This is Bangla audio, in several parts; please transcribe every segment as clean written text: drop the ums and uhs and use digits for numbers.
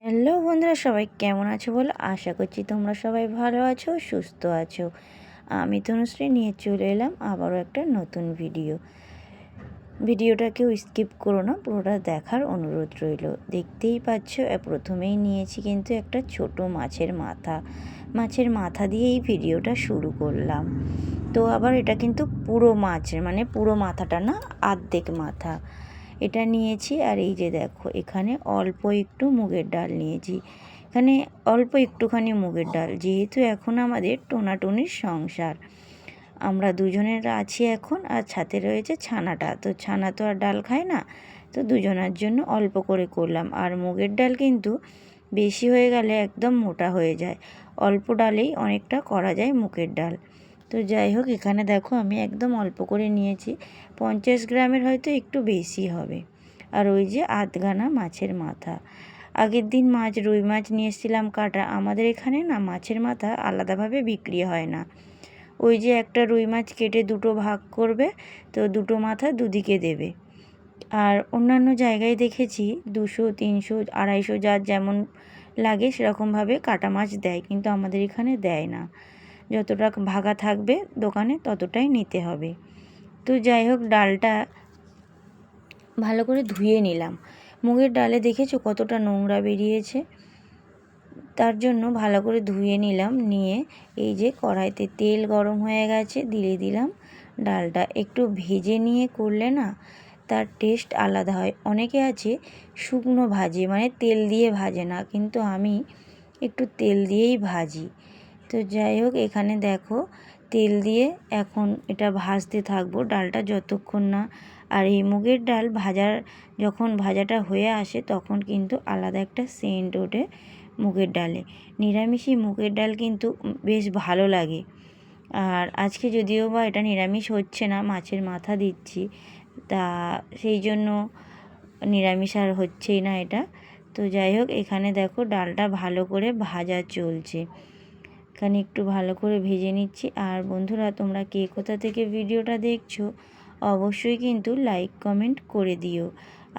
হ্যালো বন্ধুরা, সবাই কেমন আছো বলো? আশা করছি তোমরা সবাই ভালো আছো, সুস্থ আছো। আমি তনুশ্রী নিয়ে চলে এলাম আবারও একটা নতুন ভিডিওটা কেউ স্কিপ করো না, পুরোটা দেখার অনুরোধ রইল। দেখতেই পাচ্ছ, প্রথমেই নিয়েছি কিন্তু একটা ছোট মাছের মাথা দিয়ে এই ভিডিওটা শুরু করলাম। তো আবার এটা কিন্তু পুরো মাছের, মানে পুরো মাথাটা না, আর্ধেক মাথা এটা নিয়েছি। আর এই যে দেখো, এখানে অল্প একটু মুগের ডাল নিয়েছি। এখানে অল্প একটুখানি মুগের ডাল, যেহেতু এখন আমাদের টোনাটুনির সংসার, আমরা দুজনের আছি এখন, আর সাথে রয়েছে ছানাটা। তো ছানা তো আর ডাল খায় না, তো দুজনের জন্য অল্প করে করলাম। আর মুগের ডাল কিন্তু বেশি হয়ে গেলে একদম মোটা হয়ে যায়, অল্প ডালেই অনেকটা করা যায় মুগের ডাল। তো যাই হোক, এখানে দেখো আমি একদম অল্প করে নিয়েছি, 50 গ্রামের হয়তো একটু বেশি হবে। আর ওই যে আধখানা মাছের মাথা, আগের দিন রুই মাছ নিয়ে এসেছিলাম কাটা। আমাদের এখানে না মাছের মাথা আলাদাভাবে বিক্রি হয় না, ওই যে একটা রুই মাছ কেটে দুটো ভাগ করবে, তো দুটো মাথা দুদিকে দেবে। আর অন্যান্য জায়গায় দেখেছি 200, 300, 250 যার যেমন লাগে সেরকমভাবে কাটা মাছ দেয়, কিন্তু আমাদের এখানে দেয় না। যতটা ভাগা থাকবে দোকানে ততটাই নিতে হবে। তো যাই হোক, ডালটা ভালো করে ধুয়ে নিলাম। মুগের ডালে দেখেছো কতটা নোংরা বেরিয়েছে, তার জন্য ভালো করে ধুয়ে নিলাম। নিয়ে এই যে কড়াইতে তেল গরম হয়ে গেছে, দিয়ে দিলাম ডালটা। একটু ভেজে নিয়ে করলে না তার টেস্ট আলাদা হয়। অনেকে আছে শুকনো ভাজে, মানে তেল দিয়ে ভাজে না, কিন্তু আমি একটু তেল দিয়েই ভাজি। তো যাই হোক, এখানে দেখো তেল দিয়ে এখন এটা ভাজতে থাকবো ডালটা যতক্ষণ না। আর এই মুগের ডাল যখন ভাজাটা হয়ে আসে তখন কিন্তু আলাদা একটা সেন্ট ওঠে মুগের ডালে। নিরামিষি মুগের ডাল কিন্তু বেশ ভালো লাগে। আর আজকে যদিও বা এটা নিরামিষ হচ্ছে না, মাছের মাথা দিচ্ছি, তা সেই জন্য নিরামিষ আর হচ্ছেই না এটা। তো যাই হোক, এখানে দেখো ডালটা ভালো করে ভাজা চলছে, এখানে একটু ভালো করে ভেজে নিচ্ছি। আর বন্ধুরা, তোমরা কে কোথা থেকে ভিডিওটা দেখছো অবশ্যই কিন্তু লাইক কমেন্ট করে দিও।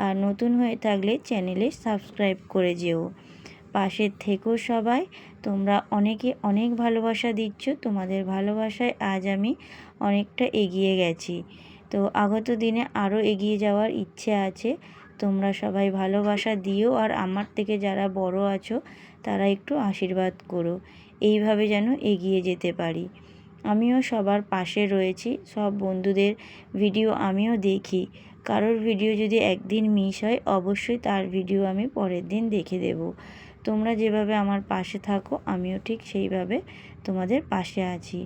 আর নতুন হয়ে থাকলে চ্যানেলে সাবস্ক্রাইব করে যেও। পাশে থেকো সবাই, তোমরা অনেকে অনেক ভালোবাসা দিচ্ছ, তোমাদের ভালোবাসায় আজ আমি অনেকটা এগিয়ে গেছি। তো আগত দিনে আরও এগিয়ে যাওয়ার ইচ্ছে আছে। তোমরা সবাই ভালোবাসা দিও, আর আমার থেকে যারা বড় আছো তারা একটু আশীর্বাদ করো, এইভাবে যেন এগিয়ে যেতে পারি। আমিও সবার পাশে রয়েছি, সব বন্ধুদের ভিডিও আমিও দেখি। কারোর ভিডিও যদি একদিন মিস হয়, অবশ্যই তার ভিডিও আমি পরের দিন দেখে দেব। তোমরা যেভাবে আমার পাশে থাকো, আমিও ঠিক সেইভাবে তোমাদের পাশে আছি।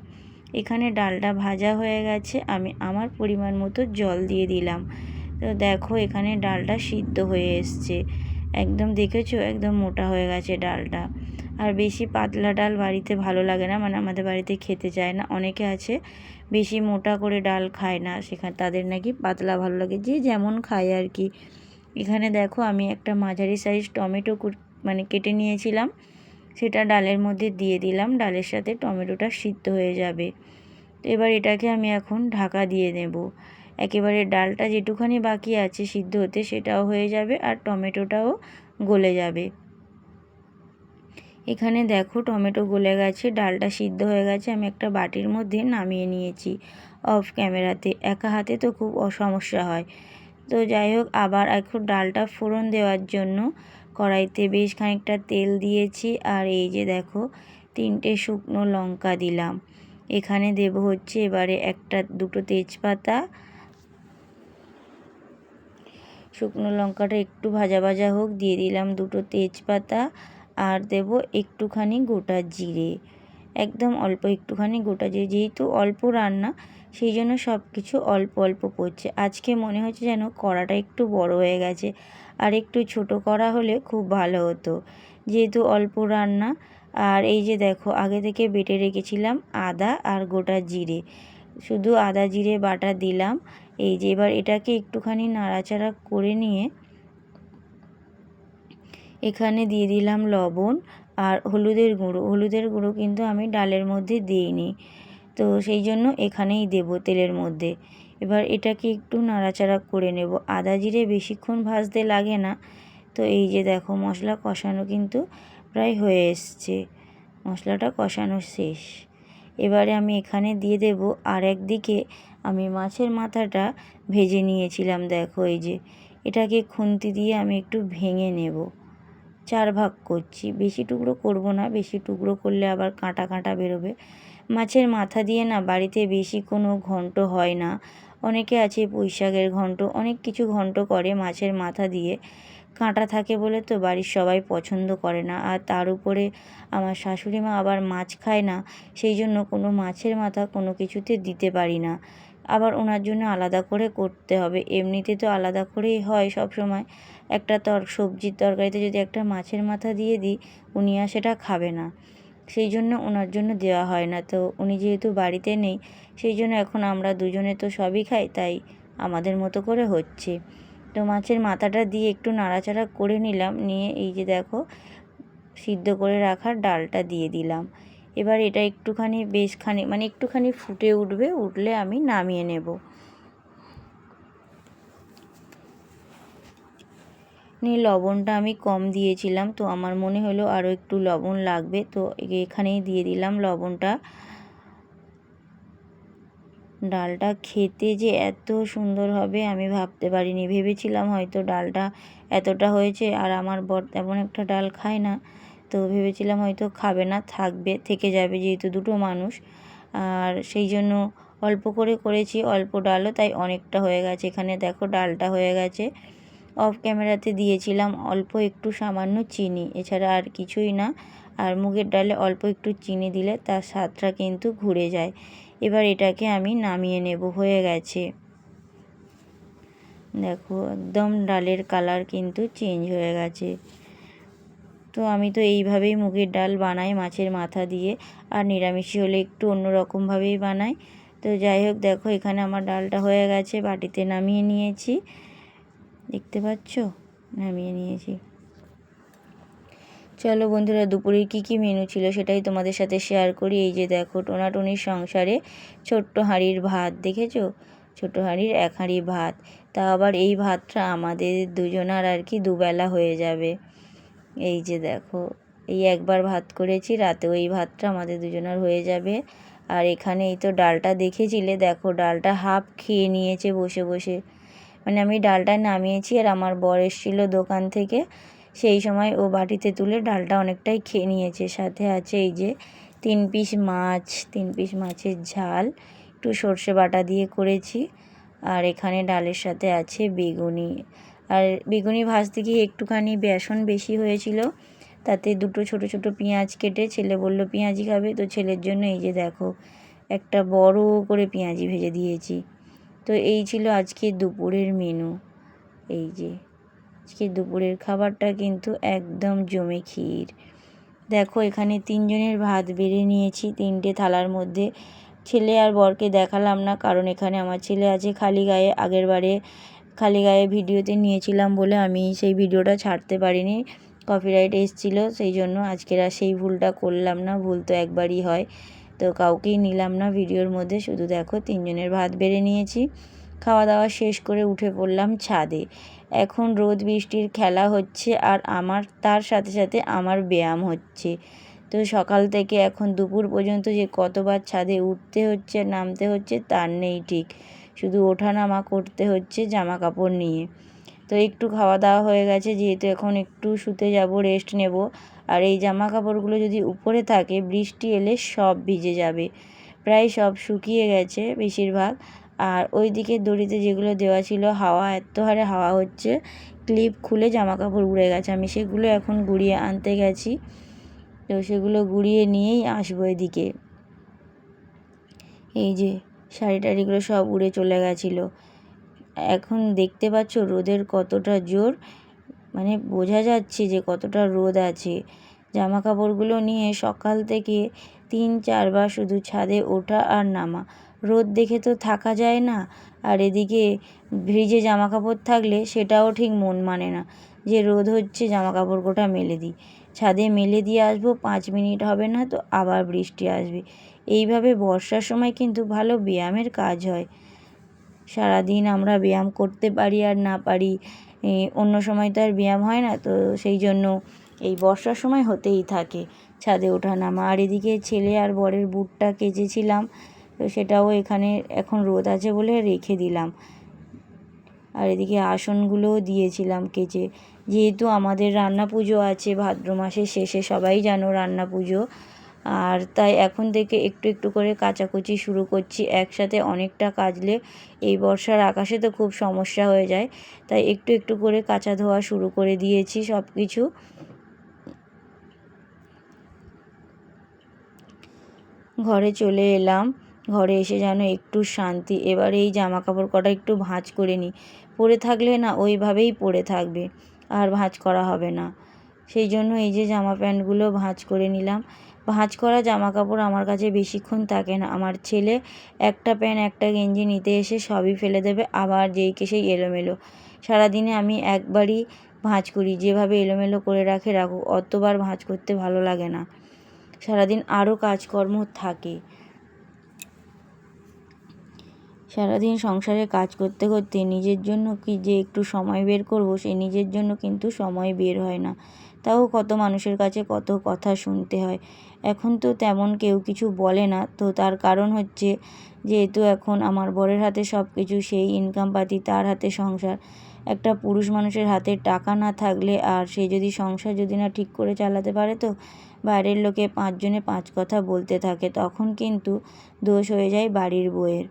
এখানে ডালটা ভাজা হয়ে গেছে, আমি আমার পরিমাণ মতো জল দিয়ে দিলাম। তো দেখো, এখানে ডালটা সিদ্ধ হয়ে এসছে, একদম দেখেছো একদম মোটা হয়ে গেছে ডালটা। আর বেশি পাতলা ডাল বাড়িতে ভালো লাগে না, মানে আমাদের বাড়িতে খেতে চায় না। অনেকে আছে বেশি মোটা করে ডাল খায় না, সেখানে তাদের নাকি পাতলা ভালো লাগে, যে যেমন খায় আর কি। এখানে দেখো আমি একটা মাঝারি সাইজ টমেটো কেটে নিয়েছিলাম, সেটা ডালের মধ্যে দিয়ে দিলাম। ডালের সাথে টমেটোটা সিদ্ধ হয়ে যাবে। তো এবার এটাকে আমি এখন ঢাকা দিয়ে নেব। একেবারে ডালটা যেটুখানি বাকি আছে সিদ্ধ হতে সেটাও হয়ে যাবে, আর টমেটোটাও গলে যাবে। এখানে দেখো টমেটো গলে গেছে, ডালটা সিদ্ধ হয়ে গেছে, আমি একটা বাটির মধ্যে নামিয়ে নিয়েছি অফ ক্যামেরাতে। একা হাতে তো খুব সমস্যা হয়। তো যাই হোক, আবার এখন ডালটা ফোড়ন দেওয়ার জন্য কড়াইতে বেশ খানিকটা তেল দিয়েছি। আর এই যে দেখো 3টে শুকনো লঙ্কা দিলাম। এখানে দেব হচ্ছে এবারে দুটো তেজপাতা। শুকনো লঙ্কাটা একটু ভাজা ভাজা হোক, দিয়ে দিলাম দুটো তেজপাতা। আর দেব একটুখানি গোটা জিরে, একদম অল্প একটুখানি গোটা জিরে। যেহেতু অল্প রান্না, সেই জন্য সব কিছু অল্প অল্প পড়ছে। আজকে মনে হচ্ছে যেন কড়াটা একটু বড় হয়ে গেছে, আর একটু ছোট করা হলে খুব ভালো হতো, যেহেতু অল্প রান্না। আর এই যে দেখো, আগে থেকে বেটে রেখেছিলাম আদা আর গোটা জিরে, শুধু আদা জিরে বাটা দিলাম। এই যে এবার এটাকে একটুখানি নাড়াচাড়া করে নিয়ে এখানে দিয়ে দিলাম লবণ আর হলুদের গুঁড়ো কিন্তু আমি ডালের মধ্যে দিইনি, তো সেই জন্য এখানেই দেব তেলের মধ্যে। এবার এটাকে একটু নাড়াচাড়া করে নেব। আদা জিরে বেশিক্ষণ ভাজতে লাগে না, তো তো এই যে দেখো মশলা কষানো কিন্তু প্রায় হয়ে এসছে, মশলাটা কষানো শেষ। এবারে আমি এখানে দিয়ে দেব, আর একদিকে আমি মাছের মাথাটা ভেজে নিয়েছিলাম। দেখো এই যে এটাকে খুন্তি দিয়ে আমি একটু ভেঙে নেব, 4 ভাগ করছি, বেশি টুকরো করব না, বেশি টুকরো করলে আবার কাঁটা কাঁটা বেরোবে। মাছের মাথা দিয়ে না বাড়িতে বেশি কোনো ঘন্ট হয় না, অনেকে আছে পুঁই শাকের ঘন্ট, অনেক কিছু ঘন্ট করে, মাছের মাথা দিয়ে কাঁটা থাকে বলে তো বাড়ির সবাই পছন্দ করে না। আর তার উপরে আমার শাশুড়ি মা আবার মাছ খায় না, সেই জন্য কোনো মাছের মাথা কোনো কিছুতে দিতে পারি না, আবার ওনার জন্য আলাদা করে করতে হবে। এমনিতে তো আলাদা করেই হয় সব সময়, একটা সবজির তরকারিতে যদি একটা মাছের মাথা দিয়ে দিই উনি আর সেটা খাবে না, সেই জন্য ওনার জন্য দেওয়া হয় না। তো উনি যেহেতু বাড়িতে নেই, সেই জন্য এখন আমরা দুজনে তো সবই খাই, তাই আমাদের মতো করে হচ্ছে। তো মাছের মাথাটা দিয়ে একটু নাড়াচাড়া করে নিলাম, নিয়ে এই যে দেখো সিদ্ধ করে রাখার ডালটা দিয়ে দিলাম। এবার এটা একটুখানি একটুখানি ফুটে উঠবে, উঠলে আমি নামিয়ে নেব। লবণটা আমি কম দিয়েছিলাম, তো আমার মনে হলো আরও একটু লবণ লাগবে, তো এখানেই দিয়ে দিলাম লবণটা। ডালটা খেতে যে এত সুন্দর হবে আমি ভাবতে পারিনি, ভেবেছিলাম হয়তো ডালটা এতটা হয়েছে, আর আমার বর তেমন একটা ডাল খায় না, তো ভেবেছিলাম হয়তো খাবে না, থেকে যাবে, যেহেতু দুটো মানুষ, আর সেই জন্য অল্প করে করেছি, অল্প ডালও তাই অনেকটা হয়ে গেছে। এখানে দেখো ডালটা হয়ে গেছে। অফ ক্যামেরাতে দিয়েছিলাম অল্প একটু সামান্য চিনি, এছাড়া আর কিছুই না। আর মুগের ডালে অল্প একটু চিনি দিলে তার স্বাদটা কিন্তু ঘুরে যায়। এবার এটাকে আমি নামিয়ে নেব, হয়ে গেছে। দেখো একদম ডালের কালার কিন্তু চেঞ্জ হয়ে গেছে। তো আমি তো এইভাবেই মুগের ডাল বানাই মাছের মাথা দিয়ে, আর নিরামিষি হলে একটু অন্যরকমভাবেই বানাই। তো যাই হোক, দেখো এখানে আমার ডালটা হয়ে গেছে, বাটিতে নামিয়ে নিয়েছি, দেখতে পাচ্ছ, নামিয়ে নিয়েছি। চলো বন্ধুরা, দুপুরের কী মেনু ছিল সেটাই তোমাদের সাথে শেয়ার করি। এই যে দেখো টোনাটুনির সংসারে ছোট্ট হাঁড়ির ভাত, দেখেছো, ছোট হাঁড়ির 1 হাঁড়ি ভাত, তা আবার এই ভাতটা আমাদের দুজনার আর কি দুবেলা হয়ে যাবে। এই যে দেখো, এই একবার ভাত করেছি, রাতেও এই ভাতটা আমাদের দুজনার হয়ে যাবে। আর এখানে এই তো ডালটা দেখেছিলে, দেখো ডালটা হাফ খেয়ে নিয়েছে বসে বসে, আমি ডালটা নামিয়েছি আর আমার বর এসেছিলো দোকান থেকে, সেই সময় ও বাটিতে তুলে ডালটা অনেকটাই খেয়ে নিয়েছে। সাথে আছে এই যে 3 পিস মাছ, 3 পিস মাছের ঝাল, একটু সর্ষে বাটা দিয়ে করেছি। আর এখানে ডালের সাথে আছে বেগুনি, আর বেগুনি ভাজতে গিয়ে একটুখানি বেসন বেশি হয়েছিল, তাতে দুটো ছোট ছোট পেঁয়াজ কেটে, ছেলে বলল পেঁয়াজি খাবে, তো ছেলের জন্য এই যে দেখো একটা বড় করে পেঁয়াজি ভেজে দিয়েছি। তো এই ছিল আজকে দুপুরের মেনু। এই যে আজকে দুপুরের খাবারটা কিন্তু একদম জমে ক্ষীর। দেখো এখানে 3 জনের ভাত বেড়ে নিয়েছি 3টে থালার মধ্যে। ছেলে আর বরকে দেখালাম না, কারণ এখানে আমার ছেলে আছে খালি গায়ে, আগেরবারে খালি গায়ে ভিডিওতে নিয়েছিলাম বলে আমি সেই ভিডিওটা ছাড়তে পারিনি, কপিরাইট এসেছিলো, সেই জন্য আজকের আর সেই ভুলটা করলাম না, ভুল তো একবারই হয়। তো কাউকেই নিলাম না ভিডিওর মধ্যে, শুধু দেখো 3 জনের ভাত বেড়ে নিয়েছি। খাওয়া দাওয়া শেষ করে উঠে পড়লাম ছাদে। এখন রোদ বৃষ্টির খেলা হচ্ছে, আর আমার তার সাথে সাথে আমার ব্যায়াম হচ্ছে। তো সকাল থেকে এখন দুপুর পর্যন্ত যে কতবার ছাদে উঠতে হচ্ছে নামতে হচ্ছে তার নেই ঠিক, শুধু ওঠানামা করতে হচ্ছে জামা কাপড় নিয়ে। তো একটু খাওয়া দাওয়া হয়ে গেছে, যেহেতু এখন একটু শুতে যাব, রেস্ট নেব। আর এই জামা কাপড়গুলো যদি উপরে থাকে বৃষ্টি এলে সব ভিজে যাবে, প্রায় সব শুকিয়ে গেছে বেশিরভাগ। আর ওই দিকে দড়িতে যেগুলো দেওয়া ছিল, হাওয়া এত হারে হাওয়া হচ্ছে, ক্লিপ খুলে জামা কাপড় উড়ে গেছে, আমি সেগুলো এখন গুড়িয়ে আনতে গেছি। তো সেগুলো গুড়িয়ে নিয়েই আসবো এদিকে। এই যে শাড়ি টাড়িগুলো সব উড়ে চলে গেছিলো। এখন দেখতে পাচ্ছ রোদের কতটা জোর, বোঝা যাচ্ছে যে কতটা রোদ আছে। জামা কাপড়গুলো নিয়ে সকাল থেকে 3-4 বার শুধু ছাদে ওঠা আর নামা, রোদ দেখে তো থাকা যায় না। আর এদিকে ভিজে জামা কাপড় থাকলে সেটাও ঠিক মন মানে না, যে রোদ হচ্ছে জামা কাপড় কোটা মেলে দিই। ছাদে মেলে দিয়ে আসবো, 5 মিনিট হবে না তো আবার বৃষ্টি আসবে। এইভাবে বর্ষার সময় কিন্তু ভালো ব্যায়ামের কাজ হয়। সারাদিন আমরা ব্যায়াম করতে পারি আর না পারি, অন্য সময় তো আর ব্যায়াম হয় না, তো সেই জন্য এই বর্ষার সময় হতেই থাকে ছাদে ওঠা নামা। আর এদিকে ছেলে আর বরের বুটটা কেচেছিলাম, তো সেটাও এখানে এখন রোদ আছে বলে রেখে দিলাম। আর এদিকে আসনগুলোও দিয়েছিলাম কেচে, যেহেতু আমাদের রান্না পুজো আছে ভাদ্র মাসের শেষে, সবাই জানো রান্না পুজো, আর তাই এখন থেকে একটু একটু করে কাচাকুচি শুরু করছি। একসাথে অনেকটা কাচলে এই বর্ষার আকাশে তো খুব সমস্যা হয়ে যায়, তাই একটু একটু করে কাচা ধোয়া শুরু করে দিয়েছি সব কিছু। ঘরে চলে এলাম, ঘরে এসে যেন একটু শান্তি। এবার এই জামা কাপড় কটা একটু ভাঁজ করে নিই, পরে থাকলে না ওইভাবেই পরে থাকবে, আর ভাঁজ করা হবে না। সেই জন্য এই যে জামা প্যান্টগুলো ভাঁজ করে নিলাম। ভাঁজ করা জামা কাপড় আমার কাছে বেশিক্ষণ থাকে না। আমার ছেলে একটা প্যান্ট একটা গেঞ্জি নিতে এসে সবই ফেলে দেবে, আবার যেই কে সেই এলোমেলো। সারাদিনে আমি একবারই ভাঁজ করি, যেভাবে এলোমেলো করে রাখুক, অতবার ভাঁজ করতে ভালো লাগে না। সারাদিন আরও কাজকর্ম থাকে। সারাদিন সংসারে কাজ করতে করতে নিজের জন্য কি যে একটু সময় বের করব, সেই নিজের জন্য কিন্তু সময় বের হয় না। তাও কত মানুষের কাছে কত কথা শুনতে হয়। এখন তো তেমন কেউ কিছু বলে না, তো তার কারণ হচ্ছে যেহেতু এখন আমার বরের হাতে সব কিছু, সেই ইনকাম পাতি, তার হাতে সংসার। একটা পুরুষ মানুষের হাতে টাকা না থাকলে, আর সে যদি সংসার যদি না ঠিক করে চালাতে পারে, তো বাইরের লোকে 5 জনে 5 কথা বলতে থাকে, তখন কিন্তু দোষ হয়ে যায় বাড়ির বউয়ের।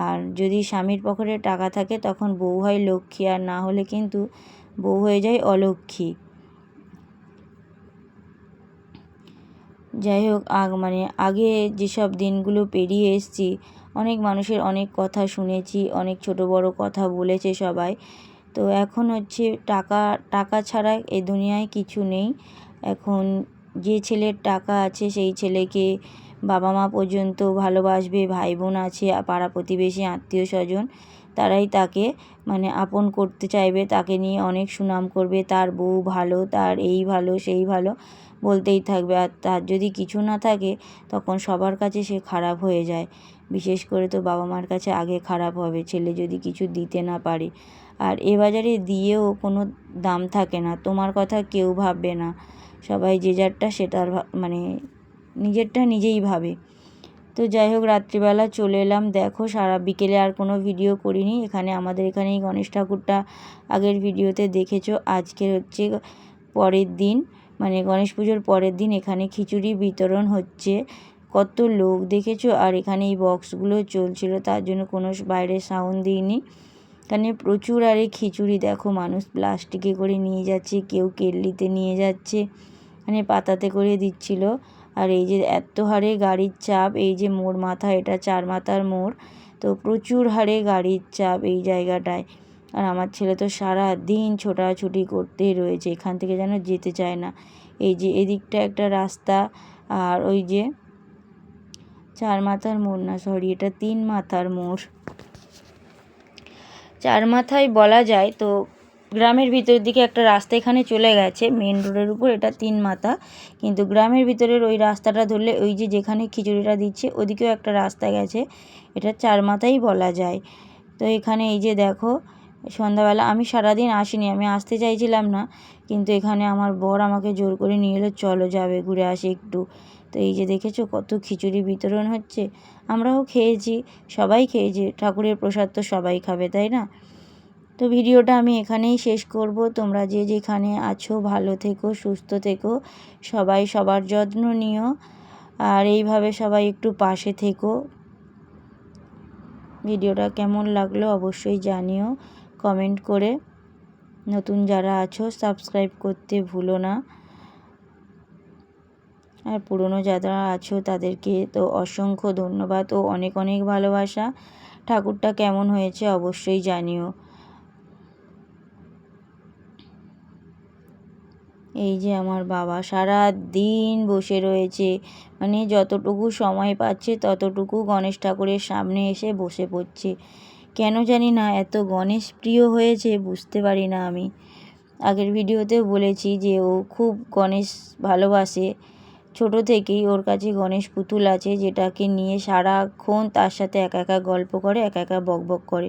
আর যদি স্বামীর পকেটে টাকা থাকে তখন বউ হয় লক্ষ্মী, আর না হলে কিন্তু বউ হয়ে যায় অলক্ষ্মী। যাই হোক, আগে যেসব দিনগুলো পেরিয়ে এসেছি, অনেক মানুষের অনেক কথা শুনেছি, অনেক ছোট বড় কথা বলেছে সবাই। তো এখন হচ্ছে টাকা, টাকা ছাড়া এ দুনিয়ায় কিছু নেই। এখন যে ছেলের টাকা আছে সেই ছেলেকে বাবা মা পর্যন্ত ভালোবাসবে, ভাই বোন আছে, পাড়া প্রতিবেশী আত্মীয় স্বজন, তারাই তাকে আপন করতে চাইবে, তাকে নিয়ে অনেক সুনাম করবে, তার বউ ভালো, তার এই ভালো সেই ভালো বলতেই থাকবে। আর তার যদি কিছু না থাকে তখন সবার কাছে সে খারাপ হয়ে যায়। বিশেষ করে তো বাবা মার কাছে আগে খারাপ হবে ছেলে যদি কিছু দিতে না পারে। আর এ বাজারে দিয়েও কোনো দাম থাকে না, তোমার কথা কেউ ভাববে না, সবাই যে যারটা সেটার নিজেরটা নিজেই ভাবে। তো যাই হোক, রাত্রিবেলা চলে এলাম। দেখো, সারা বিকেলে আর কোনো ভিডিও করিনি। আমাদের এখানেই গণেশ ঠাকুরটা আগের ভিডিওতে দেখেছো। আজকে হচ্ছে পরের দিন, গণেশ পুজোর পরের দিন এখানে খিচুড়ি বিতরণ হচ্ছে। কত লোক দেখেছো, আর এখানে এই বক্সগুলো চলছিল, তার জন্য কোনো বাইরে সাউন্ড দিইনি। এখানে প্রচুর, আর এই খিচুড়ি দেখো মানুষ প্লাস্টিকে করে নিয়ে যাচ্ছে, কেউ কেটলিতে নিয়ে যাচ্ছে, পাতাতে করে দিচ্ছিল। আর এই যে এত হারে গাড়ির চাপ, এই যে মোড় মাথা, এটা 4 মাথার মোড়, তো প্রচুর হারে গাড়ির চাপ এই জায়গাটায়। আর আমার ছেলে তো সারা দিন ছোটাছুটি করতেই রয়েছে, এখান থেকে যেন যেতে চায় না। এই যে এদিকটা একটা রাস্তা, আর ওই যে 4 মাথার মোড় না, সরি, এটা 3 মাথার মোড়। 4 মাথায় বলা যায়, তো গ্রামের ভিতরের দিকে একটা রাস্তা এখানে চলে গেছে মেন রোডের উপর, এটা 3 মাথা। কিন্তু গ্রামের ভিতরের ওই রাস্তাটা ধরলে, ওই যে যেখানে খিচুড়িটা দিচ্ছে ওদিকেও একটা রাস্তা গেছে, এটা 4 মাথাই বলা যায়। তো এখানে এই যে দেখো, সন্ধ্যাবেলা আমি সারাদিন আসিনি, আমি আসতে চাইছিলাম না, কিন্তু এখানে আমার বর আমাকে জোর করে নিয়ে এলো, চলো যাবে ঘুরে আসি একটু। তো এই যে দেখেছো কত খিচুড়ি বিতরণ হচ্ছে, আমরাও খেয়েছি, সবাই খেয়েছি, ঠাকুরের প্রসাদ তো সবাই খাবে, তাই না? তো ভিডিওটা আমি এখানেই শেষ করব। তোমরা যে যেখানে আছো ভালো থেকো, সুস্থ থেকো, সবাই সবার যত্ন নিও, আর এইভাবে সবাই একটু পাশে থেকো। ভিডিওটা কেমন লাগলো অবশ্যই জানিও কমেন্ট করে। নতুন যারা আছো সাবস্ক্রাইব করতে ভুলো না, আর পুরনো যারা আছো তাদেরকে তো অসংখ্য ধন্যবাদ ও অনেক অনেক ভালোবাসা। ঠাকুরটা কেমন হয়েছে অবশ্যই জানিও। এই যে আমার বাবা সারা দিন বসে রয়েছে, যতটুকু সময় পাচ্ছে ততটুকু গণেশ ঠাকুরের সামনে এসে বসে পড়ছে। কেন জানি না এত গণেশ প্রিয় হয়েছে, বুঝতে পারি না আমি। আগের ভিডিওতেও বলেছি যে ও খুব গণেশ ভালোবাসে, ছোট থেকেই ওর কাছে গণেশ পুতুল আছে, যেটাকে নিয়ে সারাক্ষণ তার সাথে একা একা গল্প করে, একা একা বকবক করে।